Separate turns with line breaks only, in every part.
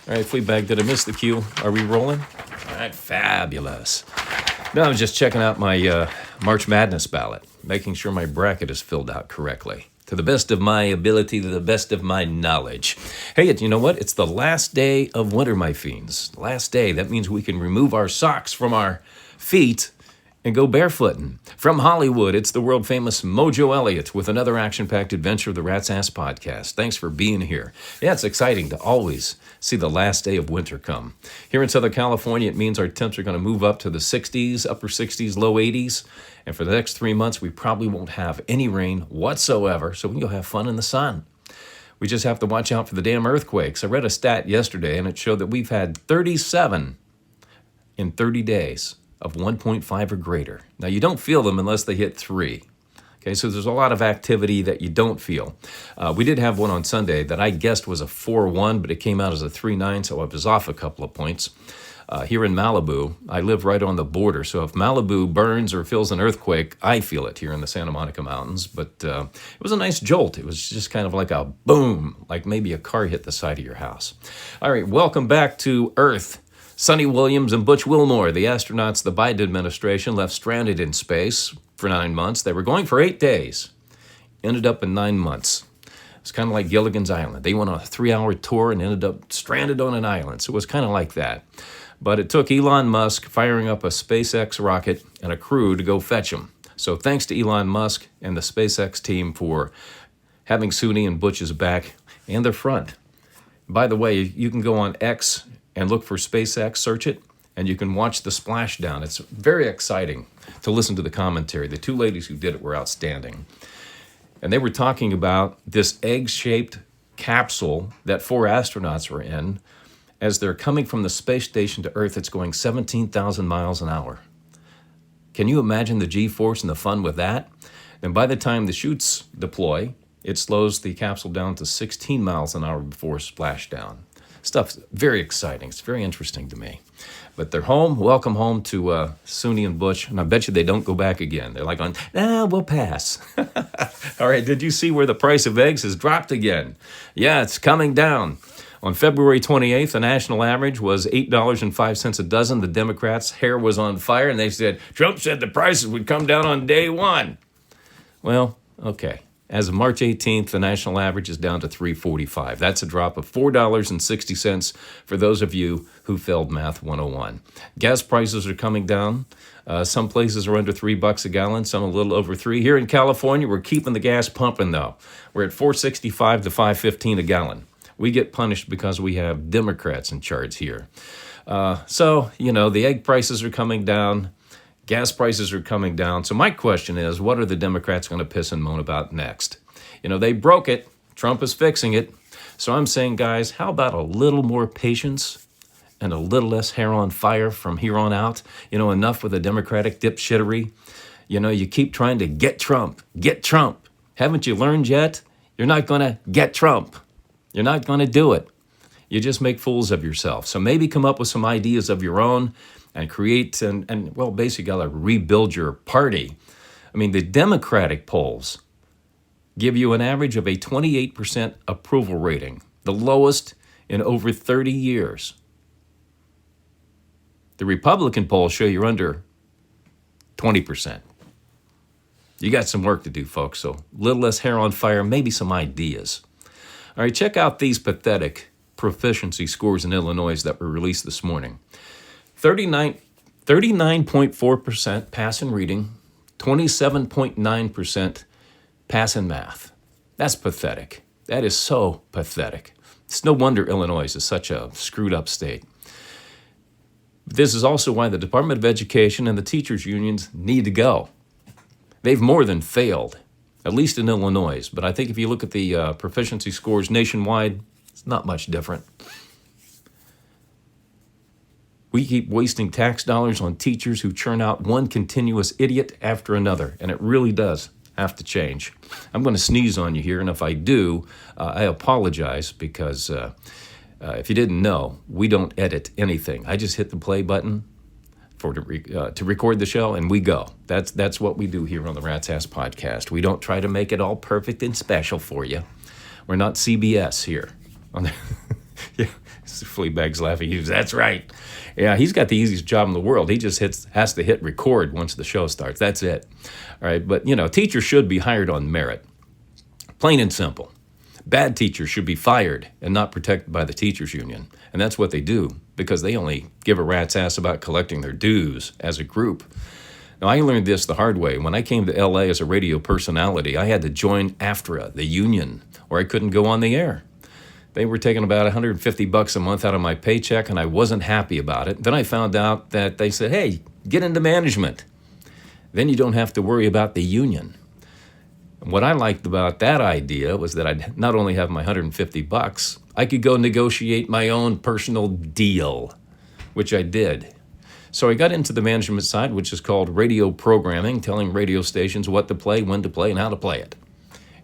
All right, Fleabag, did I miss the cue? Are we rolling? All right, fabulous. No, I was just checking out my March Madness ballot, making sure my bracket is filled out correctly. To the best of my ability, to the best of my knowledge. Hey, you know what? It's the last day of winter, my fiends. Last day. That means we can remove our socks from our feet and go barefooting. From Hollywood, it's the world-famous Mojo Elliott with another action-packed adventure of the Rat's Ass Podcast. Thanks for being here. Yeah, it's exciting to always see the last day of winter come. Here in Southern California, it means our temps are going to move up to the 60s, upper 60s, low 80s. And for the next 3 months, we probably won't have any rain whatsoever, so we can go have fun in the sun. We just have to watch out for the damn earthquakes. I read a stat yesterday, and it showed that we've had 37 in 30 days of 1.5 or greater. Now, you don't feel them unless they hit 3. Okay, so there's a lot of activity that you don't feel. We did have one on Sunday that I guessed was a 4-1, but it came out as a 3-9, so I was off a couple of points. Here in Malibu, I live right on the border, so if Malibu burns or feels an earthquake, I feel it here in the Santa Monica Mountains. But it was a nice jolt. It was just kind of like a boom, like maybe a car hit the side of your house. All right, welcome back to Earth. Sonny Williams and Butch Wilmore, the astronauts the Biden administration left stranded in space for 9 months. They were going for 8 days, ended up in 9 months. It's kind of like Gilligan's Island. They went on a 3-hour tour and ended up stranded on an island. So it was kind of like that. But it took Elon Musk firing up a SpaceX rocket and a crew to go fetch them. So thanks to Elon Musk and the SpaceX team for having Sonny and Butch's back and their front. By the way, you can go on X and look for SpaceX, search it, and you can watch the splashdown. It's very exciting to listen to the commentary. The 2 ladies who did it were outstanding. And they were talking about this egg-shaped capsule that 4 astronauts were in. As they're coming from the space station to Earth, it's going 17,000 miles an hour. Can you imagine the G-force and the fun with that? And by the time the chutes deploy, it slows the capsule down to 16 miles an hour before splashdown. Stuff's very exciting. It's very interesting to me. But they're home. Welcome home to Sonny and Butch. And I bet you they don't go back again. They're like, we'll pass. All right, did you see where the price of eggs has dropped again? Yeah, it's coming down. On February 28th, the national average was $8.05 a dozen. The Democrats' hair was on fire, and they said, Trump said the prices would come down on day one. Well, okay. As of March 18th, the national average is down to $3.45. That's a drop of $4.60 for those of you who failed Math 101. Gas prices are coming down. Some places are under $3 a gallon, some a little over $3. Here in California, we're keeping the gas pumping, though. We're at $4.65 to $5.15 a gallon. We get punished because we have Democrats in charge here. So, the egg prices are coming down. Gas prices are coming down. So my question is, what are the Democrats going to piss and moan about next? They broke it. Trump is fixing it. So I'm saying, guys, how about a little more patience and a little less hair on fire from here on out? Enough with the Democratic dipshittery. You keep trying to get Trump. Get Trump. Haven't you learned yet? You're not going to get Trump. You're not going to do it. You just make fools of yourself. So maybe come up with some ideas of your own and create and basically got to rebuild your party. I mean, the Democratic polls give you an average of a 28% approval rating, the lowest in over 30 years. The Republican polls show you're under 20%. You got some work to do, folks, so a little less hair on fire, maybe some ideas. All right, check out these pathetic proficiency scores in Illinois that were released this morning. 39.4% pass in reading, 27.9% pass in math. That's pathetic. That is so pathetic. It's no wonder Illinois is such a screwed up state. This is also why the Department of Education and the teachers' unions need to go. They've more than failed, at least in Illinois. But I think if you look at the proficiency scores nationwide, it's not much different. We keep wasting tax dollars on teachers who churn out one continuous idiot after another, and it really does have to change. I'm going to sneeze on you here, and if I do, I apologize because if you didn't know, we don't edit anything. I just hit the play button to record the show, and we go. That's what we do here on the Rat's Ass Podcast. We don't try to make it all perfect and special for you. We're not CBS here. Yeah, Fleabag's laughing. That's right. Yeah, he's got the easiest job in the world. He just has to hit record once the show starts. That's it. All right, but, teachers should be hired on merit. Plain and simple. Bad teachers should be fired and not protected by the teachers union. And that's what they do, because they only give a rat's ass about collecting their dues as a group. Now, I learned this the hard way. When I came to L.A. as a radio personality, I had to join AFTRA, the union, or I couldn't go on the air. They were taking about $150 a month out of my paycheck, and I wasn't happy about it. Then I found out that they said, hey, get into management. Then you don't have to worry about the union. What I liked about that idea was that I'd not only have my $150, I could go negotiate my own personal deal, which I did. So I got into the management side, which is called radio programming, telling radio stations what to play, when to play, and how to play it.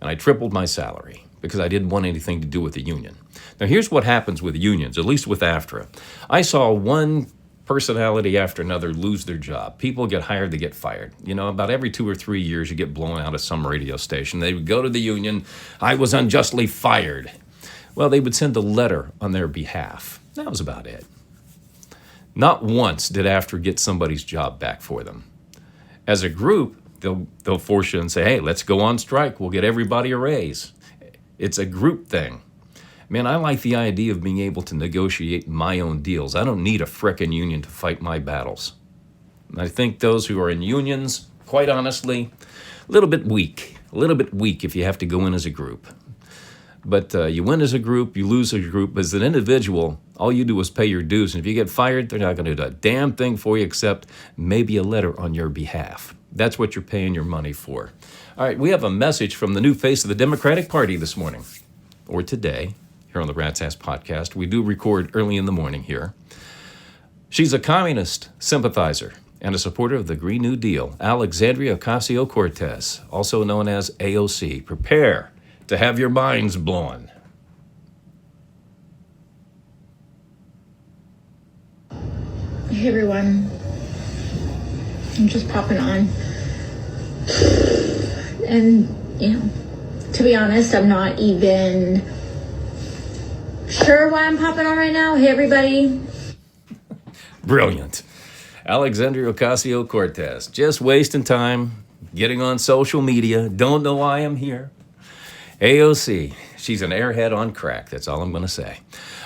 And I tripled my salary because I didn't want anything to do with the union. Now, here's what happens with unions, at least with AFTRA. I saw one personality after another lose their job. People get hired, they get fired. About every 2 or 3 years, you get blown out of some radio station. They would go to the union, I was unjustly fired. Well, they would send a letter on their behalf. That was about it. Not once did AFTRA get somebody's job back for them. As a group, they'll force you and say, hey, let's go on strike. We'll get everybody a raise. It's a group thing. Man, I like the idea of being able to negotiate my own deals. I don't need a frickin' union to fight my battles. I think those who are in unions, quite honestly, a little bit weak if you have to go in as a group. But you win as a group, you lose as a group. As an individual, all you do is pay your dues. And if you get fired, they're not going to do a damn thing for you except maybe a letter on your behalf. That's what you're paying your money for. All right, we have a message from the new face of the Democratic Party this morning, or today, here on the Rat's Ass Podcast. We do record early in the morning here. She's a communist sympathizer and a supporter of the Green New Deal, Alexandria Ocasio-Cortez, also known as AOC. Prepare to have your minds blown.
Hey everyone, I'm just popping on. And, to be honest, I'm not even sure why I'm popping on right now. Hey everybody.
Brilliant. Alexandria Ocasio-Cortez, just wasting time, getting on social media, don't know why I'm here. AOC, she's an airhead on crack, that's all I'm going to say.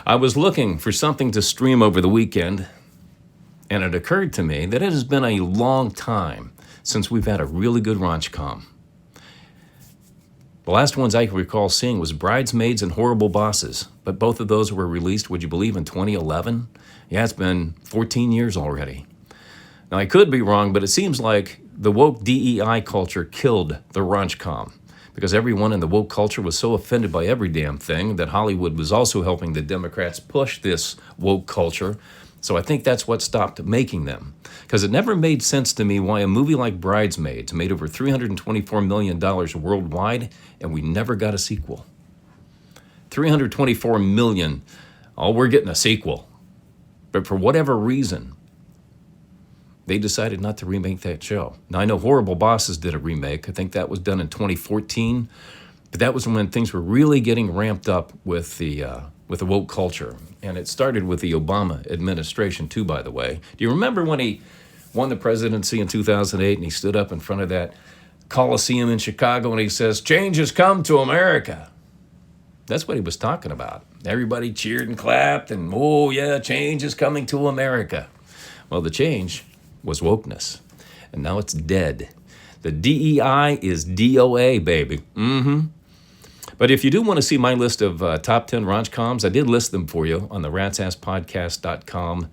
I was looking for something to stream over the weekend, and it occurred to me that it has been a long time since we've had a really good rom-com. The last ones I can recall seeing was Bridesmaids and Horrible Bosses, but both of those were released, would you believe, in 2011? Yeah, it's been 14 years already. Now, I could be wrong, but it seems like the woke DEI culture killed the rom-com, because everyone in the woke culture was so offended by every damn thing that Hollywood was also helping the Democrats push this woke culture. So I think that's what stopped making them. Because it never made sense to me why a movie like Bridesmaids made over $324 million worldwide and we never got a sequel. $324 million, oh, we're getting a sequel. But for whatever reason, they decided not to remake that show. Now, I know Horrible Bosses did a remake. I think that was done in 2014. But that was when things were really getting ramped up with the woke culture. And it started with the Obama administration, too, by the way. Do you remember when he won the presidency in 2008 and he stood up in front of that Coliseum in Chicago and he says, "Change has come to America"? That's what he was talking about. Everybody cheered and clapped and, oh, yeah, change is coming to America. Well, the change was wokeness. And now it's dead. The DEI is DOA, baby. But if you do want to see my list of top 10 rom-coms, I did list them for you on the ratsasspodcast.com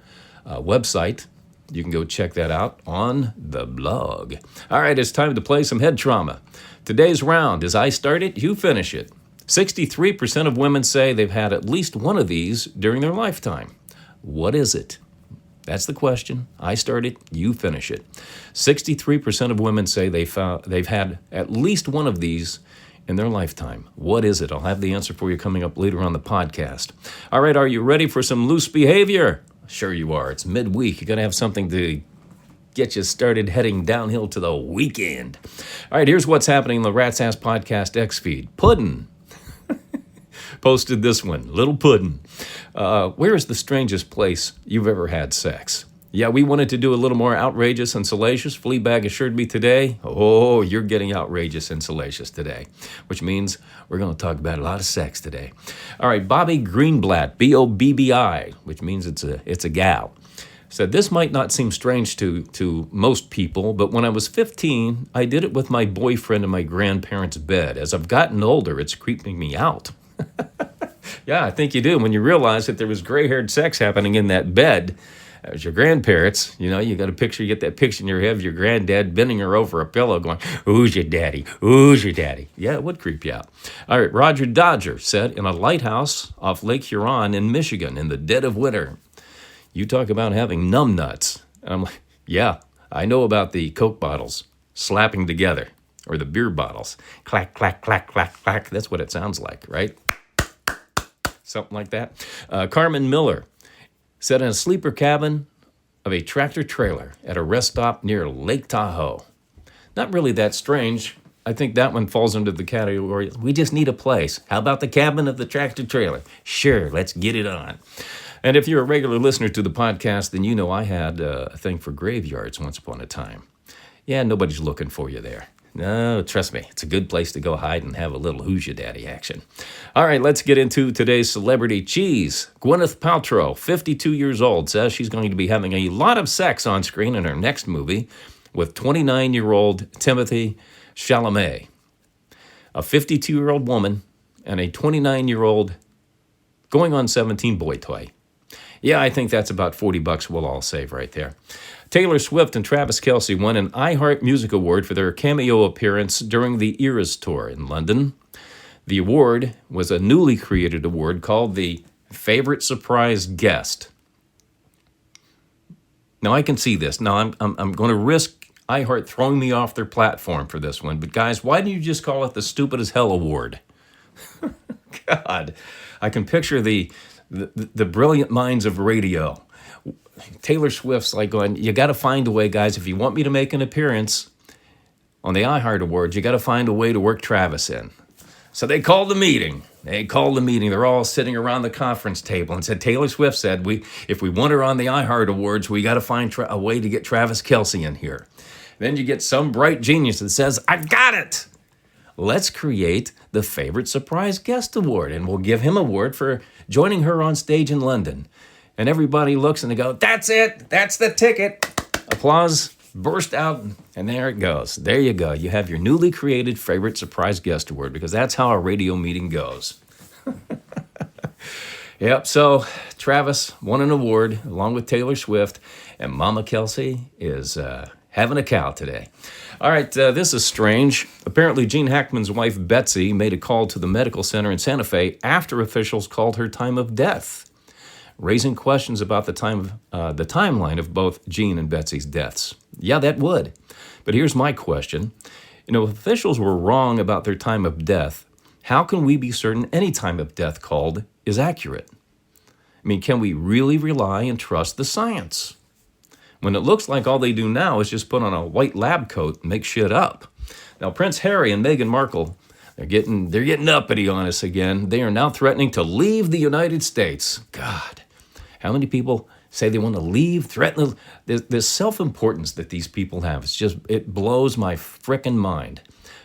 website. You can go check that out on the blog. All right, it's time to play some head trauma. Today's round is I start it, you finish it. 63% of women say they've had at least one of these during their lifetime. What is it? That's the question. I start it, you finish it. 63% of women say they've had at least one of these in their lifetime. What is it? I'll have the answer for you coming up later on the podcast. All right, are you ready for some loose behavior? Sure you are. It's midweek. You got to have something to get you started heading downhill to the weekend. All right, here's what's happening in the Rat's Ass Podcast X feed. Puddin'. posted this one. Little Puddin'. Where is the strangest place you've ever had sex? Yeah, we wanted to do a little more outrageous and salacious. Fleabag assured me today, oh, you're getting outrageous and salacious today, which means we're going to talk about a lot of sex today. All right, Bobby Greenblatt, B-O-B-B-I, which means it's a gal, said, this might not seem strange to most people, but when I was 15, I did it with my boyfriend in my grandparents' bed. As I've gotten older, it's creeping me out. Yeah, I think you do. When you realize that there was gray-haired sex happening in that bed, as your grandparents, you got you get that picture in your head of your granddad bending her over a pillow going, who's your daddy? Who's your daddy? Yeah, it would creep you out. All right, Roger Dodger said, in a lighthouse off Lake Huron in Michigan in the dead of winter. You talk about having numb nuts. And I'm like, yeah, I know about the Coke bottles slapping together or the beer bottles. Clack, clack, clack, clack, clack. That's what it sounds like, right? Something like that. Carmen Miller said, in a sleeper cabin of a tractor trailer at a rest stop near Lake Tahoe. Not really that strange. I think that one falls under the category, we just need a place. How about the cabin of the tractor trailer? Sure, let's get it on. And if you're a regular listener to the podcast, then you know I had a thing for graveyards once upon a time. Yeah, nobody's looking for you there. No, trust me, it's a good place to go hide and have a little who's your daddy action. All right, let's get into today's celebrity cheese. Gwyneth Paltrow, 52 years old, says she's going to be having a lot of sex on screen in her next movie with 29-year-old Timothy Chalamet. A 52-year-old woman and a 29-year-old going on 17 boy toy. Yeah, I think that's about $40 we'll all save right there. Taylor Swift and Travis Kelce won an iHeart Music Award for their cameo appearance during the Eras Tour in London. The award was a newly created award called the Favorite Surprise Guest. Now, I can see this. Now, I'm going to risk iHeart throwing me off their platform for this one. But, guys, why didn't you just call it the Stupid as Hell Award? God, I can picture the brilliant minds of radio. Taylor Swift's like going, you got to find a way, guys. If you want me to make an appearance on the iHeart Awards, you got to find a way to work Travis in. So they called the meeting. They're all sitting around the conference table and said, Taylor Swift said, if we want her on the iHeart Awards, we got to find a way to get Travis Kelce in here. Then you get some bright genius that says, I got it. Let's create the Favorite Surprise Guest Award, and we'll give him an award for joining her on stage in London. And everybody looks and they go, that's it. That's the ticket. Applause burst out, and there it goes. There you go. You have your newly created Favorite Surprise Guest Award, because that's how a radio meeting goes. Yep, so Travis won an award along with Taylor Swift, and Mama Kelce is having a cow today. All right, this is strange. Apparently, Gene Hackman's wife, Betsy, made a call to the medical center in Santa Fe after officials called her time of death, raising questions about the timeline of both Gene and Betsy's deaths. Yeah, that would. But here's my question. If officials were wrong about their time of death, how can we be certain any time of death called is accurate? I mean, can we really rely and trust the science when it looks like all they do now is just put on a white lab coat and make shit up? Now, Prince Harry and Meghan Markle, they're getting uppity on us again. They are now threatening to leave the United States. God, how many people say they want to leave, threaten? There's self-importance that these people have. It blows my frickin' mind.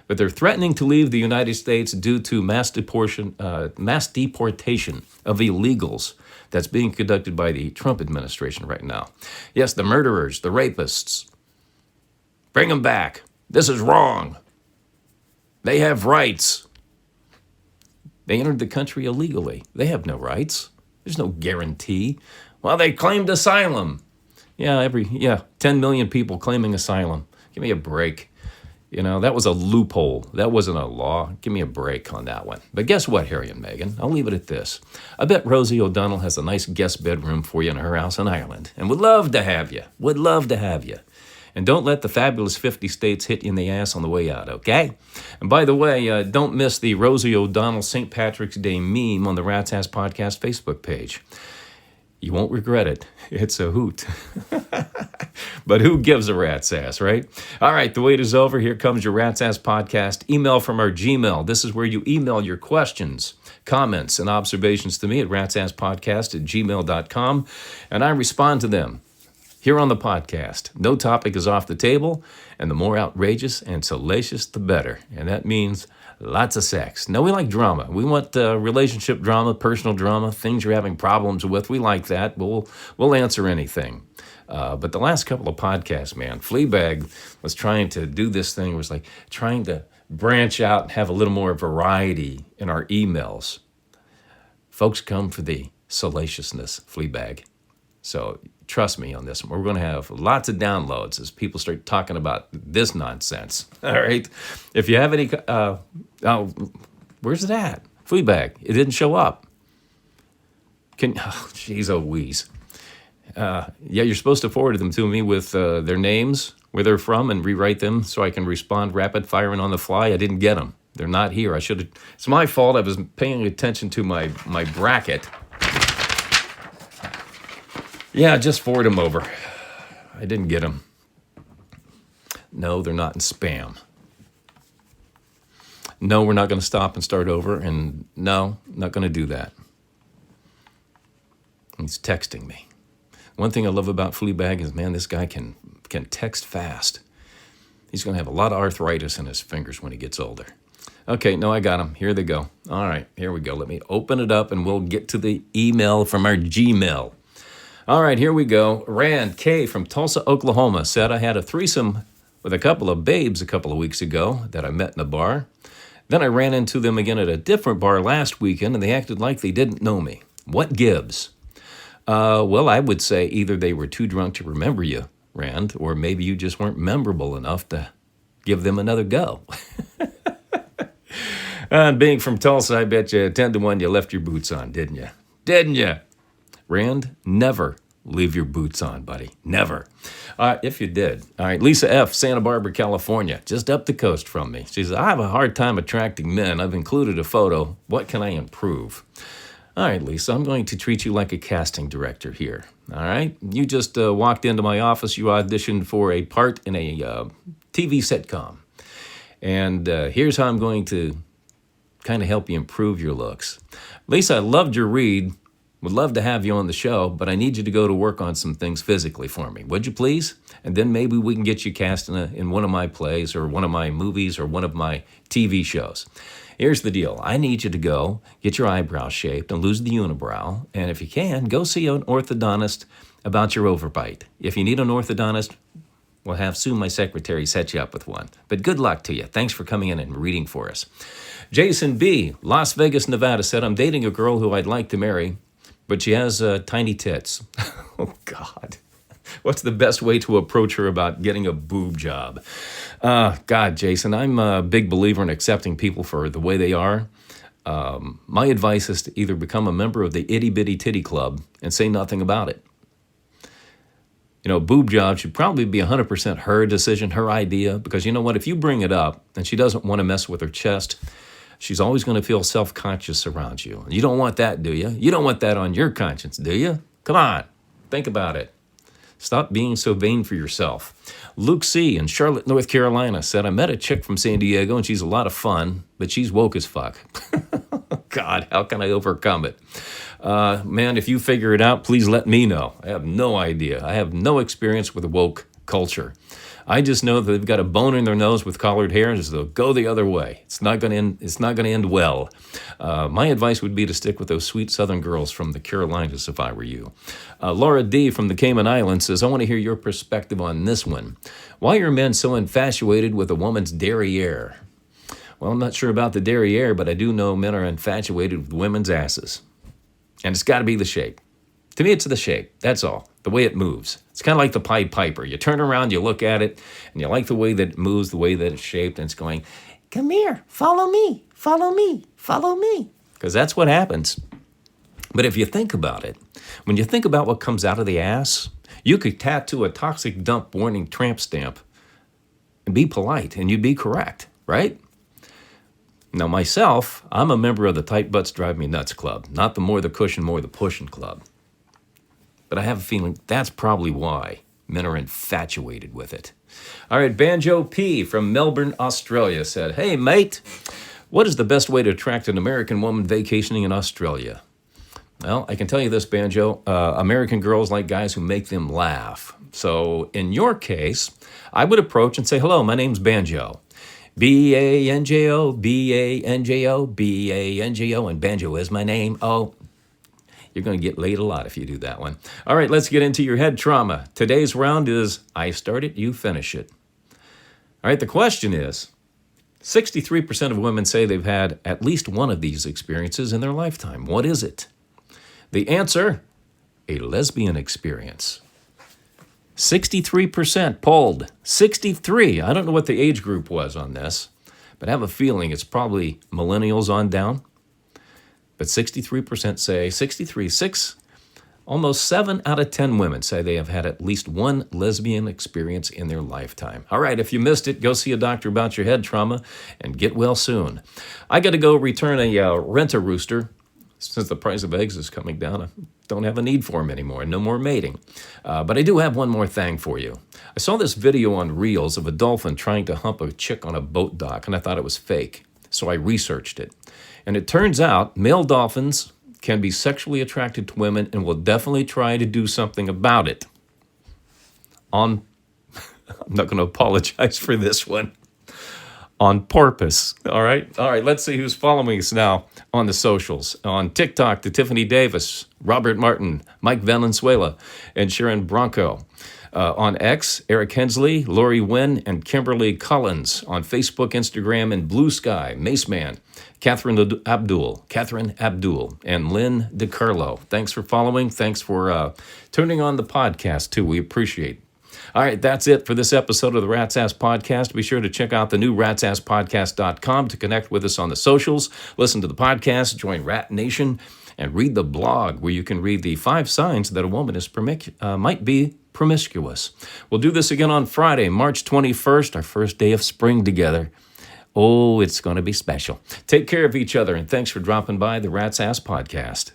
But they're threatening to leave the United States due to mass deportation of illegals that's being conducted by the Trump administration right now. Yes, the murderers, the rapists. Bring them back. This is wrong. They have rights. They entered the country illegally. They have no rights. There's no guarantee. Well, they claimed asylum. 10 million people claiming asylum. Give me a break. That was a loophole. That wasn't a law. Give me a break on that one. But guess what, Harry and Meghan? I'll leave it at this. I bet Rosie O'Donnell has a nice guest bedroom for you in her house in Ireland, and would love to have you. And don't let the fabulous 50 states hit you in the ass on the way out, okay? And by the way, don't miss the Rosie O'Donnell St. Patrick's Day meme on the Rat's Ass Podcast Facebook page. You won't regret it. It's a hoot. But who gives a rat's ass, right? All right, the wait is over. Here comes your Rat's Ass podcast. Email from our Gmail. This is where you email your questions, comments, and observations to me at ratsasspodcast@gmail.com, and I respond to them here on the podcast. No topic is off the table, and the more outrageous and salacious, the better. And that means lots of sex. No, we like drama. We want relationship drama, personal drama, things you're having problems with. We like that. We'll answer anything. But the last couple of podcasts, man, Fleabag was trying to do this thing, was like trying to branch out and have a little more variety in our emails. Folks come for the salaciousness, Fleabag. So trust me on this one. We're going to have lots of downloads as people start talking about this nonsense. All right. If you have any, where's it at? Fleabag. It didn't show up. Jeez, oh, wheeze. Yeah, you're supposed to forward them to me with their names, where they're from, and rewrite them so I can respond rapid fire and on the fly. I didn't get them. They're not here. I should have. It's my fault. I was paying attention to my bracket. Yeah, just forward them over. I didn't get them. No, they're not in spam. No, we're not going to stop and start over. And no, not going to do that. He's texting me. One thing I love about Fleabag is, man, this guy can text fast. He's going to have a lot of arthritis in his fingers when he gets older. Okay, no, I got him. Here they go. All right, here we go. Let me open it up, and we'll get to the email from our Gmail. All right, here we go. Rand K. from Tulsa, Oklahoma said, I had a threesome with a couple of babes a couple of weeks ago that I met in a bar. Then I ran into them again at a different bar last weekend, and they acted like they didn't know me. What gives? Well, I would say either they were too drunk to remember you, Rand, or maybe you just weren't memorable enough to give them another go. And being from Tulsa, I bet you 10 to 1 you left your boots on, didn't you? Didn't you? Rand, never leave your boots on, buddy. Never. If you did. All right, Lisa F., Santa Barbara, California, just up the coast from me. She says, I have a hard time attracting men. I've included a photo. What can I improve? All right, Lisa, I'm going to treat you like a casting director here. All right? You just walked into my office. You auditioned for a part in a TV sitcom. And here's how I'm going to kind of help you improve your looks. Lisa, I loved your read. Would love to have you on the show, but I need you to go to work on some things physically for me. Would you please? And then maybe we can get you cast in one of my plays or one of my movies or one of my TV shows. Here's the deal. I need you to go get your eyebrows shaped and lose the unibrow. And if you can, go see an orthodontist about your overbite. If you need an orthodontist, we'll have Sue, my secretary, set you up with one. But good luck to you. Thanks for coming in and reading for us. Jason B., Las Vegas, Nevada, said, I'm dating a girl who I'd like to marry, but she has tiny tits. Oh, God. What's the best way to approach her about getting a boob job? God, Jason, I'm a big believer in accepting people for the way they are. My advice is to either become a member of the Itty Bitty Titty Club and say nothing about it. You know, boob job should probably be 100% her decision, her idea, because you know what? If you bring it up and she doesn't want to mess with her chest, she's always going to feel self-conscious around you. You don't want that, do you? You don't want that on your conscience, do you? Come on, think about it. Stop being so vain for yourself. Luke C. in Charlotte, North Carolina said, I met a chick from San Diego and she's a lot of fun, but she's woke as fuck. God, how can I overcome it? Man, if you figure it out, please let me know. I have no idea. I have no experience with woke culture. I just know that they've got a bone in their nose with collared hair, and they'll go the other way. It's not going to end well. My advice would be to stick with those sweet Southern girls from the Carolinas if I were you. Laura D. from the Cayman Islands says, I want to hear your perspective on this one. Why are men so infatuated with a woman's derriere? Well, I'm not sure about the derriere, but I do know men are infatuated with women's asses. And it's got to be the shape. To me, it's the shape. That's all. The way it moves. It's kind of like the Pied Piper. You turn around, you look at it, and you like the way that it moves, the way that it's shaped, and it's going, come here, follow me, follow me, follow me. Because that's what happens. But if you think about it, when you think about what comes out of the ass, you could tattoo a toxic dump warning tramp stamp and be polite, and you'd be correct, right? Now, myself, I'm a member of the Tight Butts Drive Me Nuts Club, not the more the cushion, more the pushing club. but I have a feeling that's probably why men are infatuated with it. All right, Banjo P from Melbourne, Australia said, "Hey, mate, what is the best way to attract an American woman vacationing in Australia?" Well, I can tell you this, Banjo. American girls like guys who make them laugh. So in your case, I would approach and say, "Hello, my name's Banjo. Banjo, Banjo, Banjo, and Banjo is my name." Oh, you're going to get laid a lot if you do that one. All right, let's get into your head trauma. Today's round is I start it, you finish it. All right, the question is, 63% of women say they've had at least one of these experiences in their lifetime. What is it? The answer, a lesbian experience. 63% polled. 63. I don't know what the age group was on this, but I have a feeling it's probably millennials on down. But 63% say, 6, almost 7 out of 10 women say they have had at least one lesbian experience in their lifetime. All right, if you missed it, go see a doctor about your head trauma and get well soon. I got to go return a rent-a-rooster. Since the price of eggs is coming down, I don't have a need for them anymore. No more mating. But I do have one more thing for you. I saw this video on Reels of a dolphin trying to hump a chick on a boat dock, and I thought it was fake. So I researched it. And it turns out male dolphins can be sexually attracted to women and will definitely try to do something about it. I'm not going to apologize for this one. On purpose. All right, let's see who's following us now on the socials. On TikTok, to Tiffany Davis, Robert Martin, Mike Valenzuela, and Sharon Bronco. On X, Eric Hensley, Lori Wynn, and Kimberly Collins. On Facebook, Instagram, and Blue Sky, Mace Man, Catherine Abdul, and Lynn DiCarlo. Thanks for following. Thanks for turning on the podcast, too. We appreciate it. All right, that's it for this episode of the Rat's Ass Podcast. Be sure to check out the new ratsasspodcast.com to connect with us on the socials, listen to the podcast, join Rat Nation, and read the blog where you can read the 5 signs that a woman is might be promiscuous. We'll do this again on Friday, March 21st, our first day of spring together. Oh, it's going to be special. Take care of each other, and thanks for dropping by the Rat's Ass Podcast.